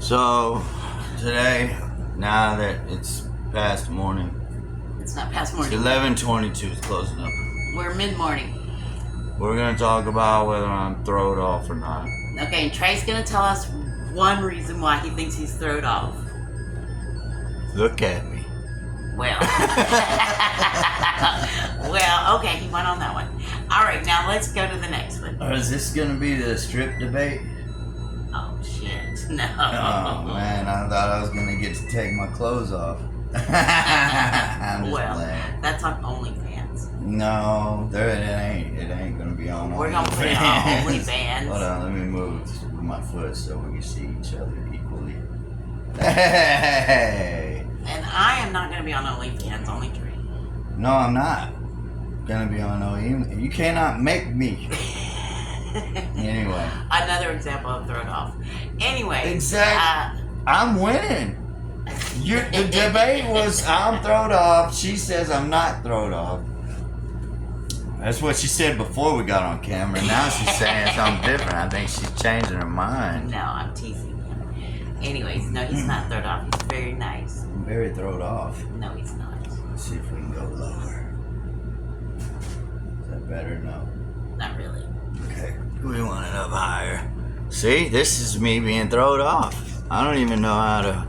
So today, now that it's past morning, It's not past morning. it's 11:22. It's closing up. We're mid-morning. We're gonna talk about whether I'm throwed off or not. Okay, and Trey's gonna tell us one reason why he thinks he's thrown off. Look at me. Well, well, okay, he went on that one. All right, now let's go to the next one. Or is this gonna be the strip debate? Oh shit, no. Oh man, I thought I was gonna get to take my clothes off. I'm just Well, playing. that's on OnlyFans. No, it ain't gonna be on. We're gonna put it on OnlyFans. Hold on, let me move with my foot so we can see each other equally. Hey. And I am not gonna be on OnlyFans, only Trey. No, I'm not gonna be on OnlyFans. You cannot make me. Anyway. Another example of thrown off. Anyway. Exactly. I'm winning. The debate was I'm thrown off. She says I'm not thrown off. That's what she said before we got on camera. Now she's saying something different. I think she's changing her mind. No, I'm teasing him. Anyways, no, he's not thrown off. He's very nice. I'm very thrown off. No, he's not. Let's see if we can go lower. Is that better? No. Not really. Okay. We want it up higher. See, this is me being thrown off. I don't even know how to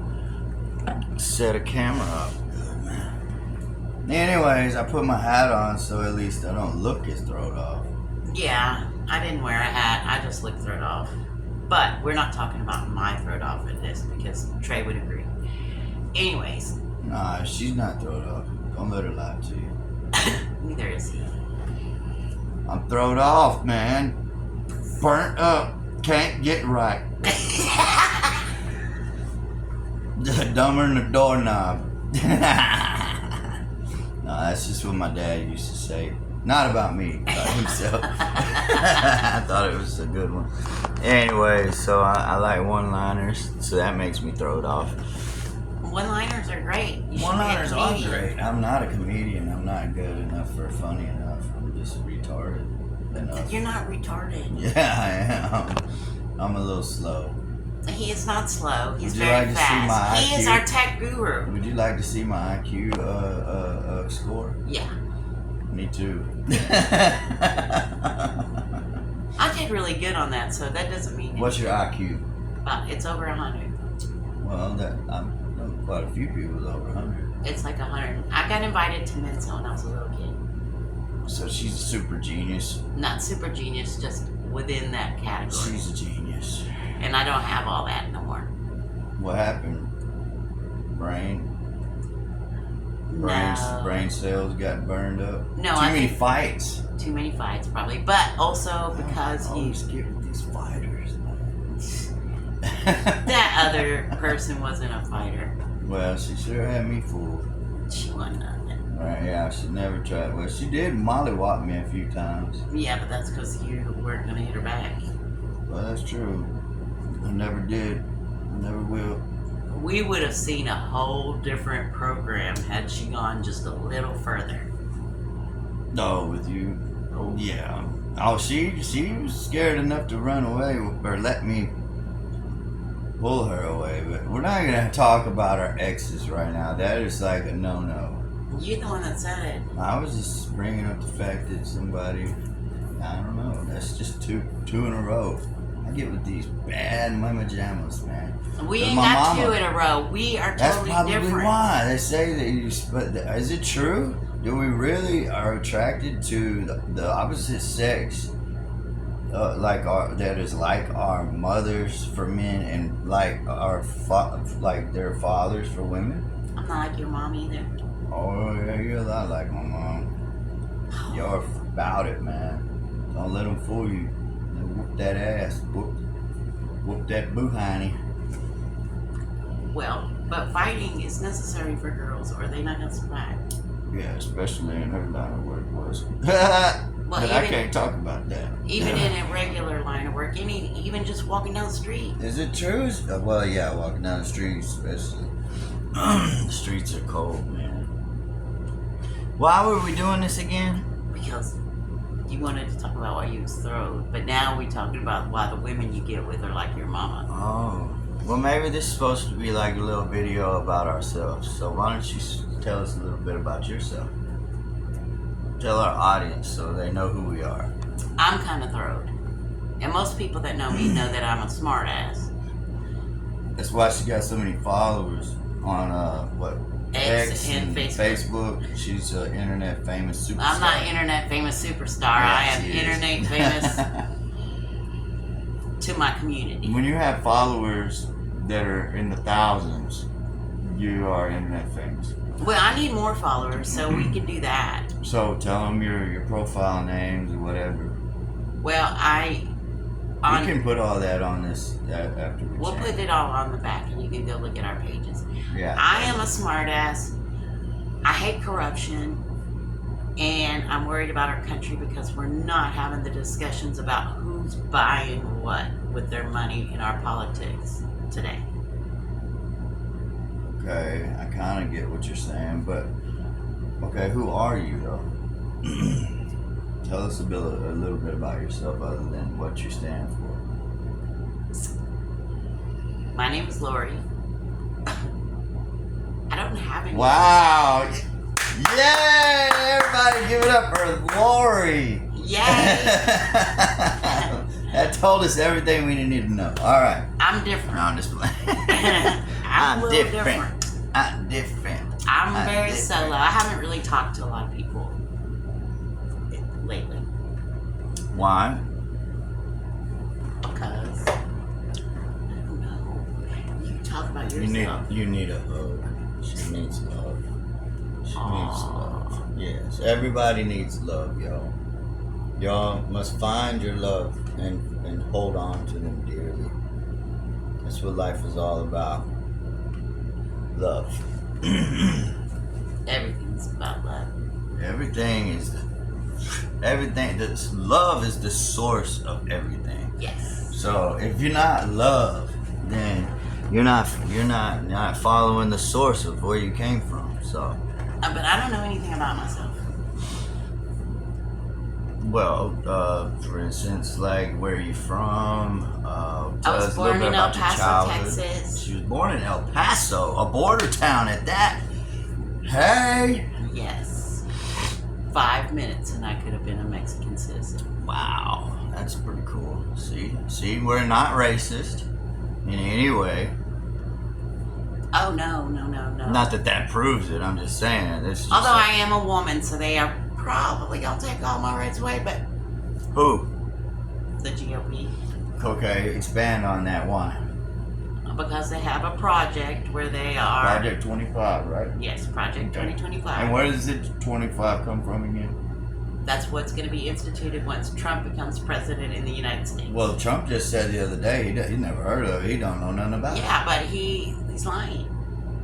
set a camera up. Good, man. Anyways, I put my hat on so at least I don't look as thrown off. Yeah, I didn't wear a hat. I just looked thrown off. But we're not talking about my thrown off in this because Trey would agree. Anyways. Nah, she's not thrown off. Don't let her lie to you. Neither is he. I'm thrown off, man. Burnt up. Can't get right. Dumber than a doorknob. No, that's just what my dad used to say. Not about me, about himself. I thought it was a good one. Anyway, so I like one-liners, so that makes me throw it off. One-liners are great. One-liners are great. I'm not a comedian. I'm not good enough or funny enough. I'm just retarded enough. You're not retarded. Yeah, I am. I'm a little slow. He is not slow. He's Would you very like to see my fast. He is IQ? our tech guru. Would you like to see my IQ score? Yeah. Me too. I did really good on that, so that doesn't mean What's your IQ? it's over 100. Well, I know quite a few people over 100. It's like 100. I got invited to Mensa when I was a little kid. So she's a super genius. Not super genius, just within that category. She's a genius. And I don't have all that no more. What happened? Brain cells got burned up. No, Too many fights. Too many fights, probably. But also because I always get with these fighters. that other person wasn't a fighter. Well, she sure had me fooled. She wasn't nothing. Right, yeah, she never tried. Well, she did mollywop me a few times. Yeah, but that's because you weren't going to hit her back. Well, that's true. I never did. I never will. We would have seen a whole different program had she gone just a little further. No, with you. Oh, yeah. Oh, she was scared enough to run away or let me pull her away. But we're not going to talk about our exes right now. That is like a no-no. You're the one that said it. I was just bringing up the fact that somebody, I don't know, that's just two in a row. I get with these bad mama jammas, man. We ain't got two in a row. We are totally That's probably different. why they say that but is it true? Do we really are attracted to the opposite sex? That is like our mothers for men and like like their fathers for women? I'm not like your mom either. Oh yeah, you're a lot like my mom. You're about it, man. Don't let them fool you. Whoop that ass. Whoop that boo-hiney. Well, but fighting is necessary for girls or they're not going to survive. Yeah, especially in her line of work was. Well, But I can't talk about that. Even in a regular line of work, even just walking down the street. Is it true? Well, yeah, walking down the street, especially. The streets are cold, man. Why were we doing this again? Because you wanted to talk about why you was thrown, but now we talking about why the women you get with are like your mama. Oh. Well, maybe this is supposed to be like a little video about ourselves. So why don't you tell us a little bit about yourself? Tell our audience so they know who we are. I'm kind of thrilled. And most people that know me know that I'm a smart ass. That's why she got so many followers on X and Facebook. She's an internet famous superstar. I'm not internet famous superstar. Yeah, I am she is. internet famous to my community. When you have followers that are in the thousands, you are internet famous. Well, I need more followers, so we can do that. So tell them your profile names or whatever. Well, We can put all that on this after we we'll change. put it all on the back, and you can go look at our pages. Yeah. I am a smart ass. I hate corruption, and I'm worried about our country because we're not having the discussions about who's buying what with their money in our politics today. Okay, I kind of get what you're saying, but okay, who are you though? Tell us a little bit about yourself other than what you stand for. My name is Lori. I don't have any. Wow! Yay! Everybody give it up for Lori! Yay! That told us everything we needed to know. Alright. I'm different. No, I'm just playing. I'm a little different. I'm different. I'm very different. solo. I haven't really talked to a lot of people lately Why? because I don't know. You talk about yourself. You need a hug. She needs love. She needs love. Yes, everybody needs love, y'all. Y'all must find your love and hold on to them dearly. That's what life is all about. Love. Everything's about love. Everything. This love is the source of everything. Yes. So if you're not love, then you're not following the source of where you came from. So. But I don't know anything about myself. Well, for instance, like where are you from? Tell I was us a little born bit in El about your Paso, childhood. Texas. She was born in El Paso, a border town at that. Hey! Yes. 5 minutes and I could have been a Mexican citizen. Wow, that's pretty cool. See, we're not racist in any way. Oh, no. Not that proves it. I'm just saying this. Is Although I am a woman, so they are probably gonna take all my rights away, but Who? the GOP. Okay, expand on that. Why? Because they have a project where they are... Project 25, right? Yes, Project 2025. And where does it 25 come from again? That's what's going to be instituted once Trump becomes president in the United States. Well, Trump just said the other day he never heard of it. He don't know nothing about it. Yeah, but he's lying.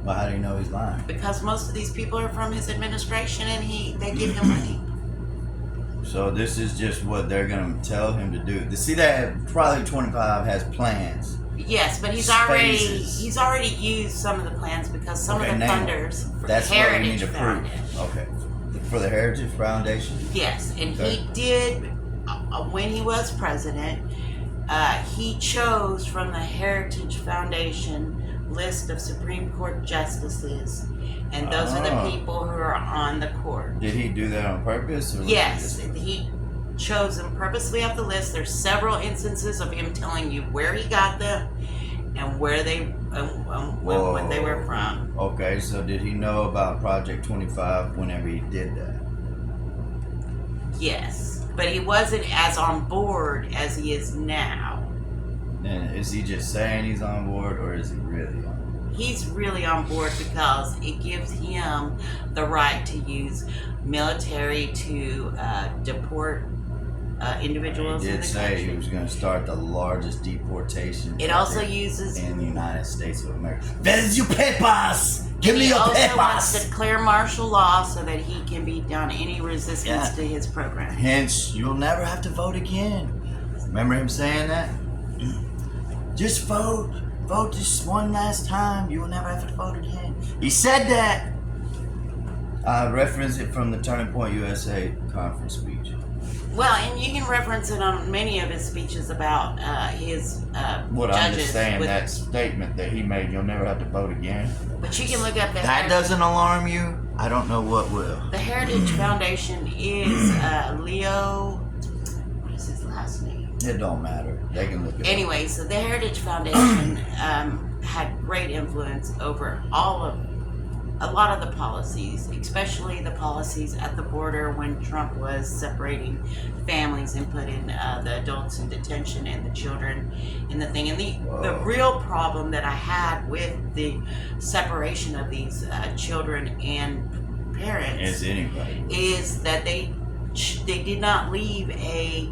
Well, how do you know he's lying? Because most of these people are from his administration and they give him money. So this is just what they're going to tell him to do. To see that Project 25 has plans. Yes, but he's Spaces. already used some of the plans because some of the funders for That's the what we need Heritage to prove. Foundation. Okay. For the Heritage Foundation? Yes, and Okay. he did, when he was president, he chose from the Heritage Foundation list of Supreme Court justices, and those are the people who are on the court. Did he do that on purpose? Or Yes, he chose them purposely off the list. There's several instances of him telling you where he got them and where they, what they were from. Okay, so did he know about Project 25 whenever he did that? Yes, but he wasn't as on board as he is now. And is he just saying he's on board, or is he really on board? He's really on board because it gives him the right to use military to deport individuals He in did the say country. he was going to start the largest deportation It also project uses... in the United States of America. Where's your papers? Give me He your also wants to papers. declare martial law so that he can beat down any resistance to his program. Hence, you'll never have to vote again. Remember him saying that? Just vote. Vote just one last time. You will never have to vote again. He said that. I referenced it from the Turning Point USA conference speech. Well, and you can reference it on many of his speeches about his What judges. I'm just saying, with- that statement that he made, you'll never have to vote again. But you can look up That doesn't alarm you? I don't know what will. The Heritage Foundation is Leo. What is his last name? It don't matter. They can look it up. Anyway, so the Heritage Foundation had great influence over a lot of the policies, especially the policies at the border when Trump was separating families and putting the adults in detention and the children in the thing. And the real problem that I had with the separation of these children and parents is that they did not leave a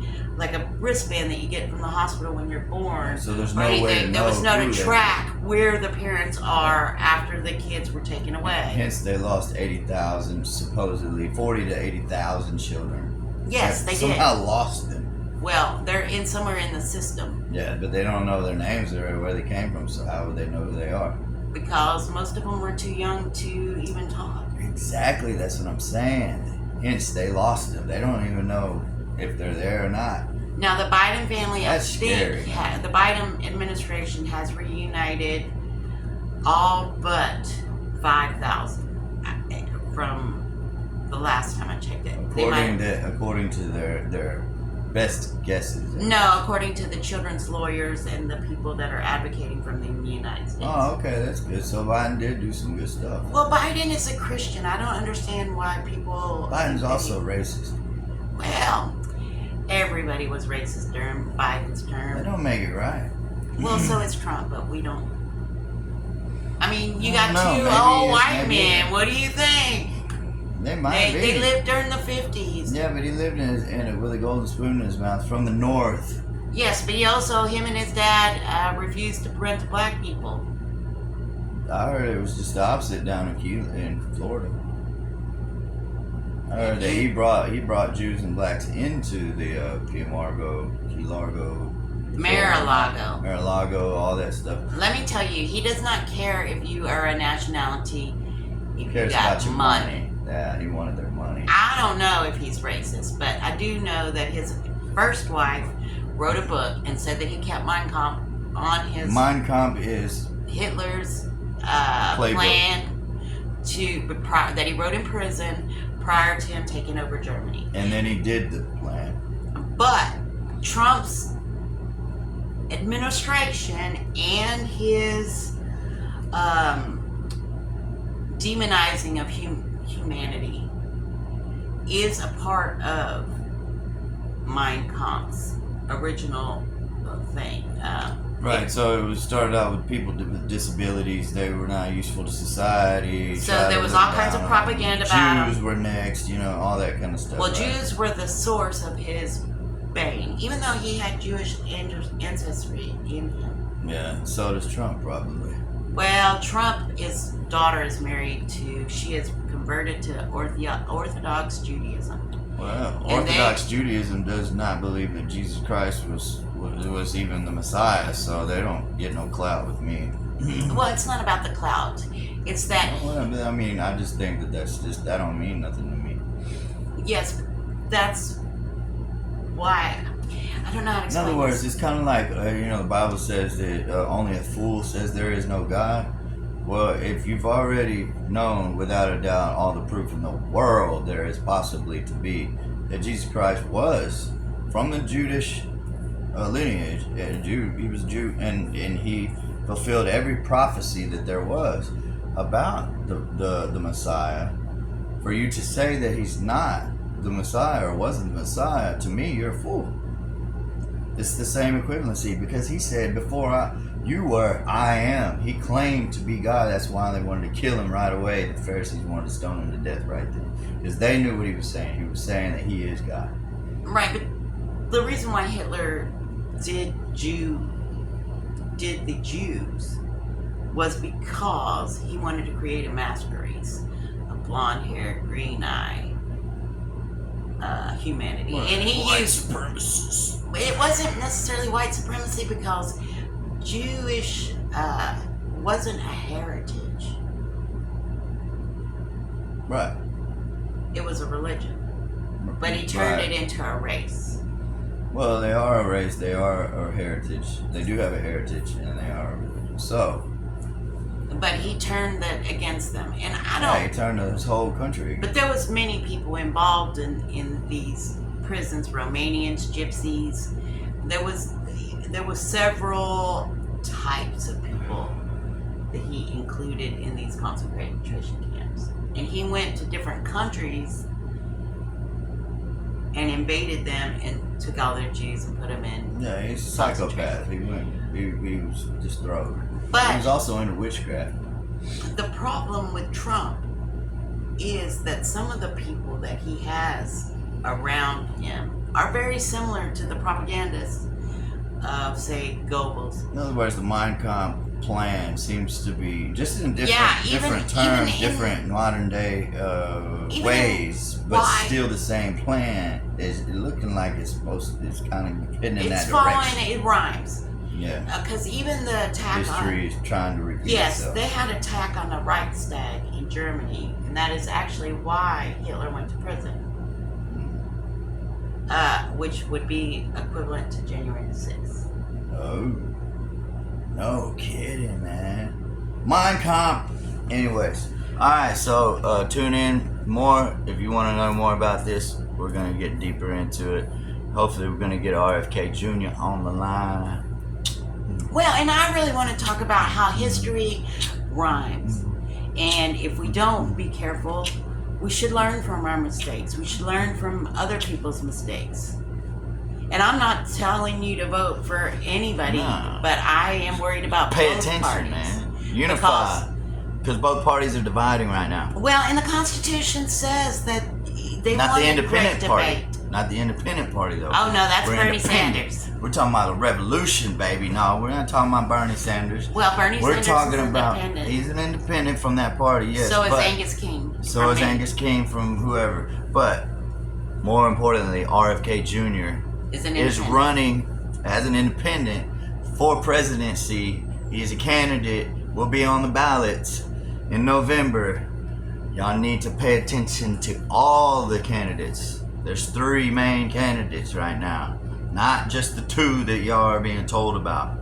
wristband that you get from the hospital when you're born. So there's or no anything. way to There was know no who to they track where the parents are after the kids were taken away. Hence, they lost 80,000, supposedly 40 to 80,000 children. Yes, they did. Somehow lost them. Well, they're somewhere in the system Yeah, but they don't know their names or where they came from, so how would they know who they are? because most of them were too young to even talk. Exactly, that's what I'm saying. Hence, they lost them. They don't even know if they're there or not. Now, the Biden family, That's I think, scary. the Biden administration has reunited all but 5,000 from the last time I checked it. According to their best guesses. No, according to the children's lawyers and the people that are advocating from the United States. Oh, okay, that's good. So Biden did do some good stuff. Well, Biden is a Christian. I don't understand why people... Biden's also racist. Well, everybody was racist during Biden's That term. don't make it right. Well, so is Trump, but we don't... I mean, you I got don't know, two maybe old it's- white maybe- men. What do you think? They might be. They lived during the 50s. Yeah, but he lived with a golden spoon in his mouth from the north. Yes, but him and his dad refused to rent black people. I heard it was just the opposite down in Florida. I heard that he brought Jews and blacks into the Key Largo, Mar-a-Lago, all that stuff. Let me tell you, he does not care if you are a nationality, if He you cares got about your money. Yeah, he wanted their money. I don't know if he's racist, but I do know that his first wife wrote a book and said that he kept Mein Kampf on his Mein Kampf is Hitler's Playbook. plan that he wrote in prison prior to him taking over Germany. and then he did the plan. But Trump's administration and his demonizing of humanity is a part of Mein Kampf's original thing. Right, so it started out with people with disabilities. They were not useful to society. So there was all kinds of propaganda about Jews them. were next, all that kind of stuff. Well, right? Jews were the source of his bane, even though he had Jewish ancestry in him. Yeah, so does Trump probably. Well, Trump's daughter is married to, she is converted to Orthodox Judaism. Well, And Orthodox Judaism does not believe that Jesus Christ was even the Messiah, so they don't get no clout with me. Well, it's not about the clout. It's that, Well, I mean, I just think that don't mean nothing to me. yes, that's why, I don't know how to In explain other words, this. it's kind of like, the Bible says that only a fool says there is no God. Well, if you've already known without a doubt all the proof in the world there is possibly to be that Jesus Christ was from the Jewish lineage, he was a Jew, and he fulfilled every prophecy that there was about the Messiah. For you to say that he's not the Messiah or wasn't the Messiah, to me, you're a fool. It's the same equivalency, because he said, before you were, I am. He claimed to be God. That's why they wanted to kill him right away. The Pharisees wanted to stone him to death right then, because they knew what he was saying. He was saying that he is God. Right, but the reason why Hitler did the Jews was because he wanted to create a master race of blonde hair, green eye humanity. And he used supremacists. it wasn't necessarily white supremacy, because Jewish wasn't a heritage. Right. It was a religion. But he turned Right. it into a race. Well, they are a race. They are a heritage. They do have a heritage, and they are a religion. So, But he turned that against them. And I yeah, he don't... turned his whole country. But there was many people involved in these prisons, Romanians, gypsies. There was several types of people that he included in these concentration camps. And he went to different countries and invaded them and took all their Jews and put them in. Yeah, he's a psychopath. He was just thrown. But he was also into witchcraft. the problem with Trump is that some of the people that he has around him are very similar to the propagandists of, say, Goebbels. In other words, the Mein Kampf plan seems to be just in different, Yeah, different even terms, in- different modern day Even ways, but why- still the same plan. Is looking like it's supposed to, it's kind of heading in It's that following, direction. it rhymes. Yeah, Because even the attack history is trying to repeat Yes, itself. they had an attack on the Reichstag in Germany, and that is actually why Hitler went to prison, which would be equivalent to January the 6th. Oh, no kidding, man. Mein Kampf. Anyways, Alright, so tune in more if you want to know more about this. We're going to get deeper into it. Hopefully we're going to get RFK Jr. on the line. Well, and I really want to talk about how history rhymes. And if we don't be careful, we should learn from our mistakes. We should learn from other people's mistakes. And I'm not telling you to vote for anybody, No. but I am worried about Pay both attention, parties. man. Unify. Because both parties are dividing right now. Well, and the Constitution says that they Not want the a independent great party. debate. Not the independent party, though. Oh, no, that's We're Bernie independent. Sanders. We're talking about a revolution, baby. No, we're not talking about Bernie Sanders. Well, Bernie We're Sanders talking is about independent. he's an independent from that party, yes. So is but, Angus King. So from is me. Angus King from whoever. But more importantly, RFK Jr. Is an is independent. running as an independent for presidency. He's a candidate. Will be on the ballots in November. Y'all need to pay attention to all the candidates. There's 3 main candidates right now. Not just the 2 that y'all are being told about.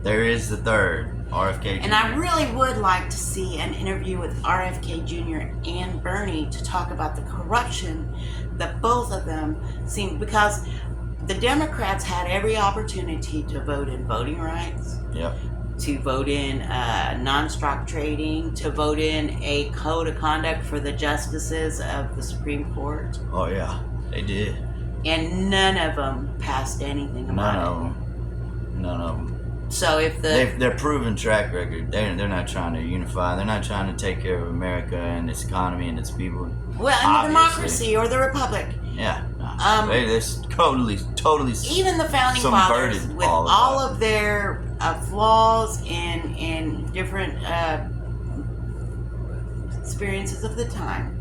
There is the 3rd, RFK Jr. And I really would like to see an interview with RFK Jr. and Bernie to talk about the corruption that both of them seem, because the Democrats had every opportunity to vote in voting rights, Yep. to vote in non-stock trading, to vote in a code of conduct for the justices of the Supreme Court, Oh yeah, they did. and none of them passed anything about None it. of them. None of them. So if the They're proven track record. They're not trying to unify. They're not trying to take care of America and its economy and its people. well, and the Obviously. democracy or the republic, Yeah. No. They're totally. even the founding Subverted fathers, with all all of of their flaws and different experiences of the time,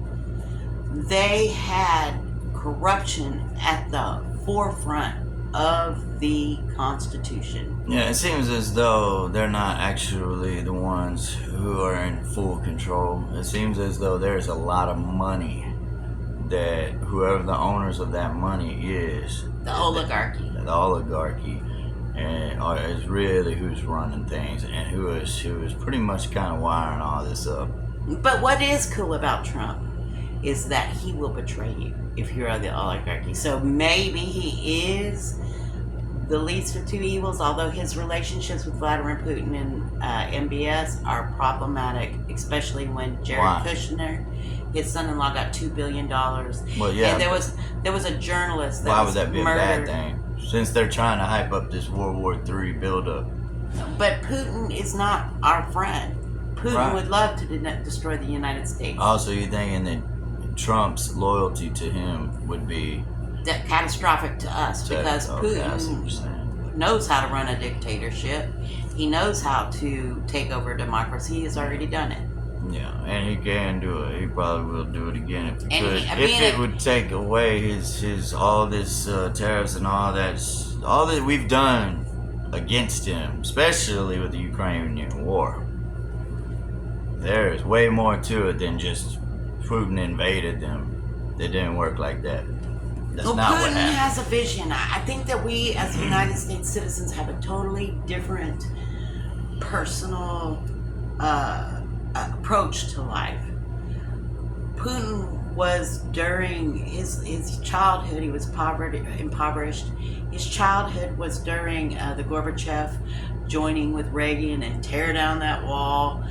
they had corruption at the forefront of the Constitution. Yeah, it seems as though they're not actually the ones who are in full control. It seems as though there's a lot of money that whoever the owners of that money is, The oligarchy. the oligarchy, and is really who's running things and who is pretty much kind of wiring all this up. But what is cool about Trump is that he will betray you if you're the oligarchy. So maybe he is the least of 2 evils, although his relationships with Vladimir Putin and MBS are problematic, especially when Jared Why? Kushner, his son-in-law, got $2 billion. Well, yeah. And there was a journalist that Why was would that be murdered. a bad thing? Since they're trying to hype up this World War III buildup. But Putin is not our friend. Putin Right. would love to destroy the United States. Also, you're thinking that Trump's loyalty to him would be That catastrophic to us because okay, I see what you're Putin saying. knows how to run a dictatorship. He knows how to take over democracy. He has already done it. Yeah, and he can do it. He probably will do it again if he And could. he- I if mean, it would take away his all this tariffs and all that we've done against him, especially with the Ukrainian war. There is way more to it than just Putin invaded them. It didn't work like that. That's Well, not what Putin happened. has a vision. I think that we, as United States citizens, have a totally different personal approach to life. Putin was during his childhood. He was impoverished. His childhood was during the Gorbachev joining with Reagan and tear down that wall.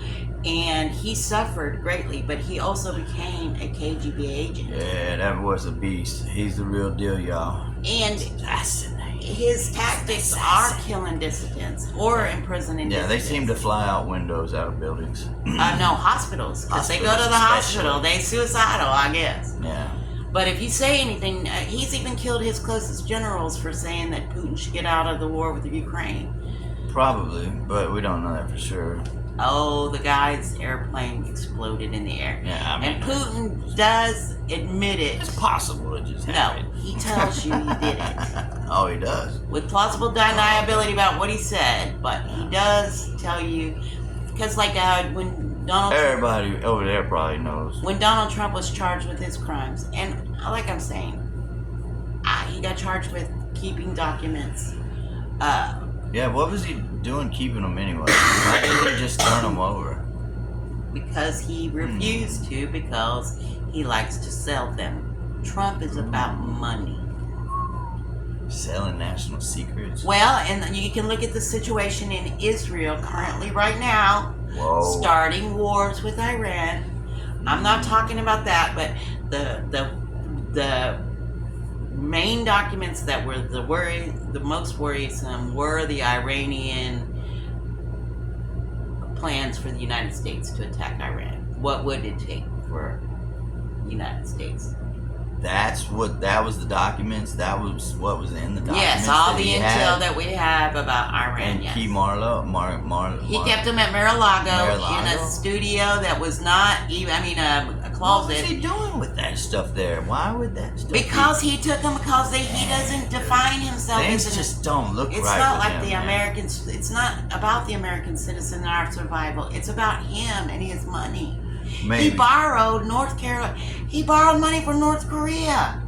And he suffered greatly, but he also became a KGB agent. Yeah, that was a beast. He's the real deal, y'all. And Fascinating. his tactics are killing dissidents or imprisoning Yeah, they dissidents. seem to fly out windows out of buildings. No, hospitals. Because they go to the hospital. They suicidal, I guess. Yeah. But if you say anything, he's even killed his closest generals for saying that Putin should get out of the war with Ukraine. Probably, but we don't know that for sure. Oh, the guy's airplane exploded in the air. Yeah, I mean, And Putin does admit it. it's possible it just No, happened. he tells you he did it. Oh, he does. With plausible deniability about what he said, but he does tell you. Because, like, when Everybody over there probably knows. when Donald Trump was charged with his crimes, and like I'm saying, he got charged with keeping documents. Yeah, what was he doing keeping them anyway? Why didn't he just turn them over? Because he refused to, because he likes to sell them. Trump is about money. Selling national secrets? Well, and you can look at the situation in Israel currently right now, Whoa. starting wars with Iran. I'm not talking about that, but the main documents that were the most worrisome were the Iranian plans for the United States to attack Iran. What would it take for the United States? That was the documents. That was what was in the documents. Yes, all that the he intel had. that we have about Iran. And Yes. Key Marlowe. He kept him at Mar-a-Lago in Mar-a-Lago? a studio that was not even, a What closet. was he doing with that stuff there? Why would that stuff Because he took them because he doesn't define himself things as an. just don't look It's right not with like him, the man. Americans. It's not about the American citizen and our survival. It's about him and his money. Maybe. He borrowed North Carolina. He borrowed money from North Korea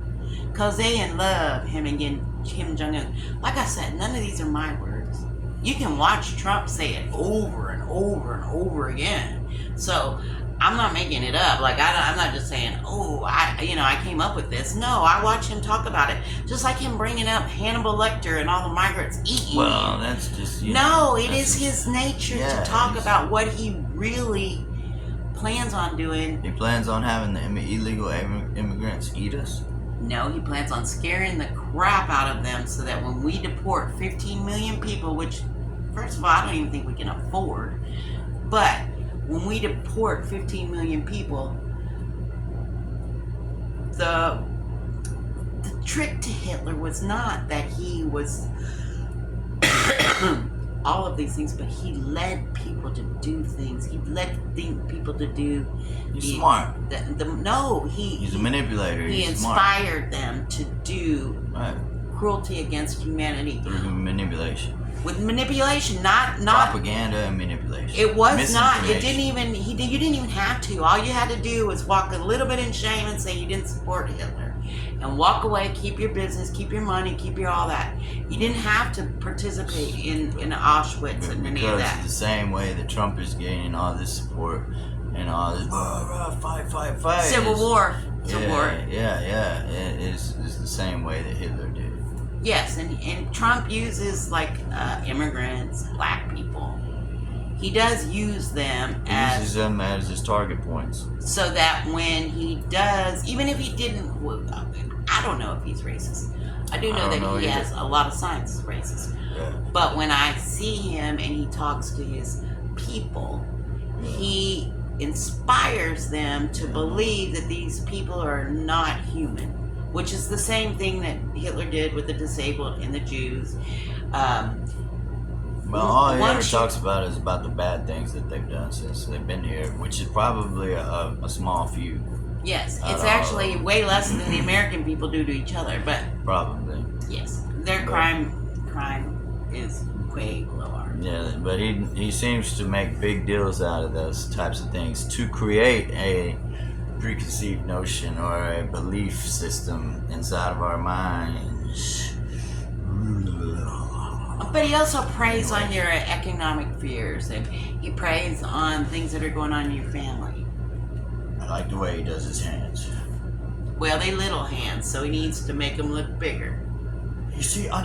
because they in love him and Kim Jong-un. Like I said, none of these are my words. You can watch Trump say it over and over and over again. So I'm not making it up. Like I'm not just saying, oh, I came up with this. No, I watch him talk about it. Just like him bringing up Hannibal Lecter and all the migrants eating. Well, that's just No, it is his nature Yeah, to talk he's- about what he really plans on doing. He plans on having the illegal immigrants eat us. No, he plans on scaring the crap out of them so that when we deport 15 million people, which, first of all, I don't even think we can afford, but when we deport 15 million people, the trick to Hitler was not that he was all of these things, but he led people to do things. He led people to do. He's smart. He's a manipulator. He He's smart. inspired them to do Right. cruelty against humanity Through manipulation. with manipulation, not. Propaganda and manipulation. It was not. It Misinformation. didn't even. You didn't even have to. All you had to do was walk a little bit in shame and say you didn't support Hitler, and walk away. Keep your business. Keep your money. Keep your all that. You didn't have to participate in Auschwitz and any of Because that. the same way that Trump is gaining all this support and all this fight. Civil War. Yeah. It's the same way that Hitler did. Yes, and Trump uses like immigrants, black people. He does use them He uses them as his target points. so that when he does, even if he didn't, I don't know if he's racist. I do know that he has a lot of signs as racist. Yeah. But when I see him and he talks to his people, he inspires them to believe that these people are not human, which is the same thing that Hitler did with the disabled and the Jews. Well, all he ever Once talks about is about the bad things that they've done since they've been here, which is probably a small few. Yes, Not it's all actually of them. way less than the American people do to each other, but Probably. yes, their crime is way below ours. Yeah, but he seems to make big deals out of those types of things to create a preconceived notion or a belief system inside of our minds. But he also preys on your economic fears, and he preys on things that are going on in your family. I like the way he does his hands. Well, they little hands, so he needs to make them look bigger. You see, I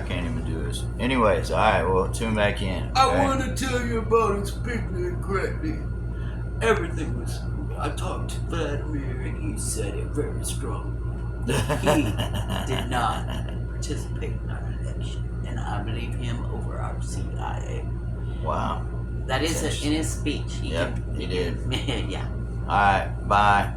can't even do this. Anyways, alright, well, tune back in. Okay? I want to tell you about his picnic correctly. Everything was. I talked to Vladimir and he said it very strong. He did not participate in our election, and I believe him over our CIA. Wow. That is in his speech. Yep, he did. Yeah. Alright, bye.